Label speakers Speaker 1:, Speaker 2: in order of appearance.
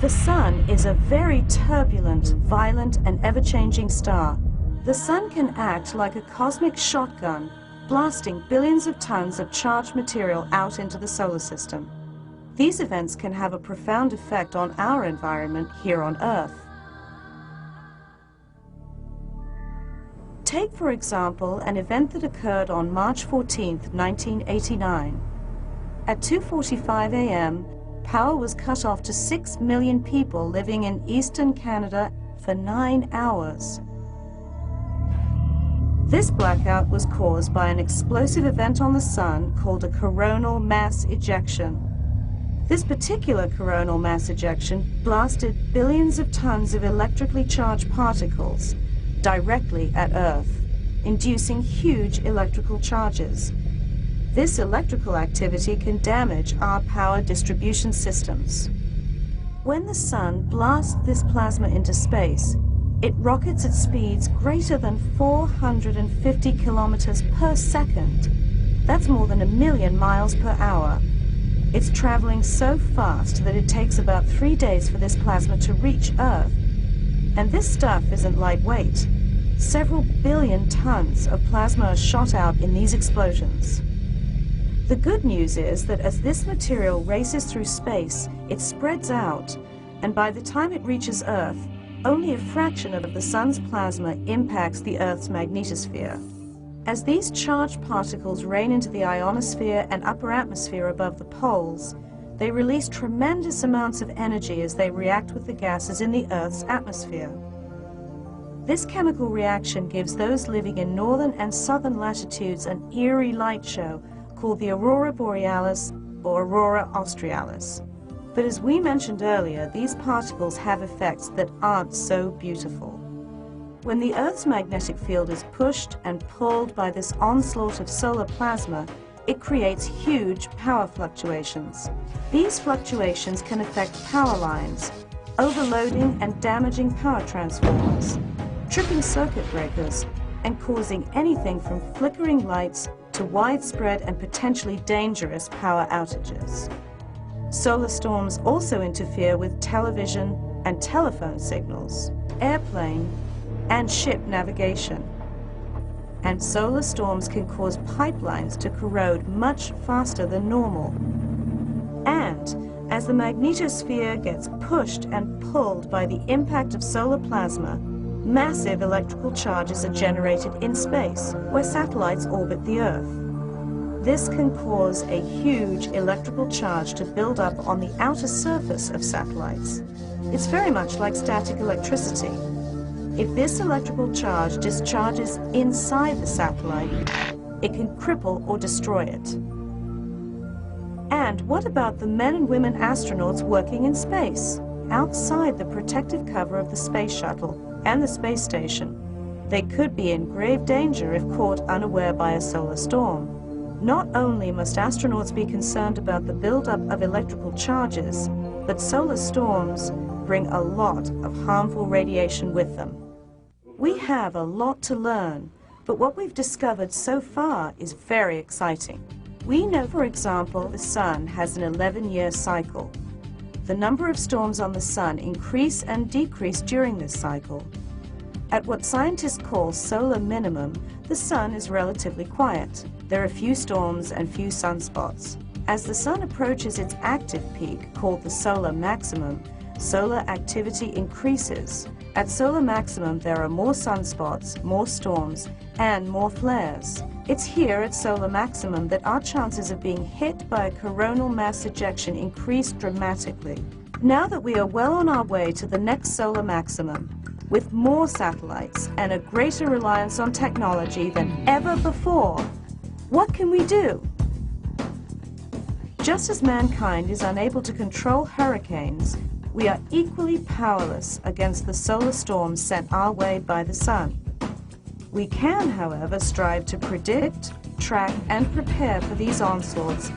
Speaker 1: The Sun is a very turbulent, violent, and ever-changing star. The Sun can act like a cosmic shotgun, blasting billions of tons of charged material out into the solar system. These events can have a profound effect on our environment here on Earth. Take, for example, an event that occurred on March 14, 1989. At 2:45 a.m., power was cut off to 6 million people living in eastern Canada for 9 hours. This blackout was caused by an explosive event on the Sun called a coronal mass ejection. This particular coronal mass ejection blasted billions of tons of electrically charged particles directly at Earth, inducing huge electrical charges. This electrical activity can damage our power distribution systems. When the Sun blasts this plasma into space, it rockets at speeds greater than 450 kilometers per second. That's more than 1,000,000 miles per hour. It's traveling so fast that it takes about 3 days for this plasma to reach Earth. And this stuff isn't lightweight. Several billion tons of plasma are shot out in these explosions. The good news is that as this material races through space, it spreads out, and by the time it reaches Earth, only a fraction of the Sun's plasma impacts the Earth's magnetosphere. As these charged particles rain into the ionosphere and upper atmosphere above the poles, they release tremendous amounts of energy as they react with the gases in the Earth's atmosphere. This chemical reaction gives those living in northern and southern latitudes an eerie light show called the aurora borealis or aurora australis. But as we mentioned earlier, these particles have effects that aren't so beautiful. When the Earth's magnetic field is pushed and pulled by this onslaught of solar plasma, it creates huge power fluctuations. These fluctuations can affect power lines, overloading and damaging power transformers, tripping circuit breakers, and causing anything from flickering lights to widespread and potentially dangerous power outages. Solar storms also interfere with television and telephone signals, airplane and ship navigation. And solar storms can cause pipelines to corrode much faster than normal. And as the magnetosphere gets pushed and pulled by the impact of solar plasma, massive electrical charges are generated in space, where satellites orbit the Earth. This can cause a huge electrical charge to build up on the outer surface of satellites. It's very much like static electricity. If this electrical charge discharges inside the satellite, it can cripple or destroy it. And what about the men and women astronauts working in space, outside the protective cover of the space shuttle and the space station? They could be in grave danger if caught unaware by a solar storm. Not only must astronauts be concerned about the buildup of electrical charges, but solar storms bring a lot of harmful radiation with them. We have a lot to learn, but what we've discovered so far is very exciting. We know, for example, the Sun has an 11-year cycle. The number of storms on the Sun increase and decrease during this cycle. At what scientists call solar minimum, the Sun is relatively quiet. There are few storms and few sunspots. As the Sun approaches its active peak, called the solar maximum, solar activity increases. At solar maximum, there are more sunspots, more storms, and more flares. It's here at solar maximum that our chances of being hit by a coronal mass ejection increase dramatically. Now that we are well on our way to the next solar maximum, with more satellites and a greater reliance on technology than ever before, what can we do? Just as mankind is unable to control hurricanes, we are equally powerless against the solar storms sent our way by the Sun. We can, however, strive to predict, track, and prepare for these onslaughts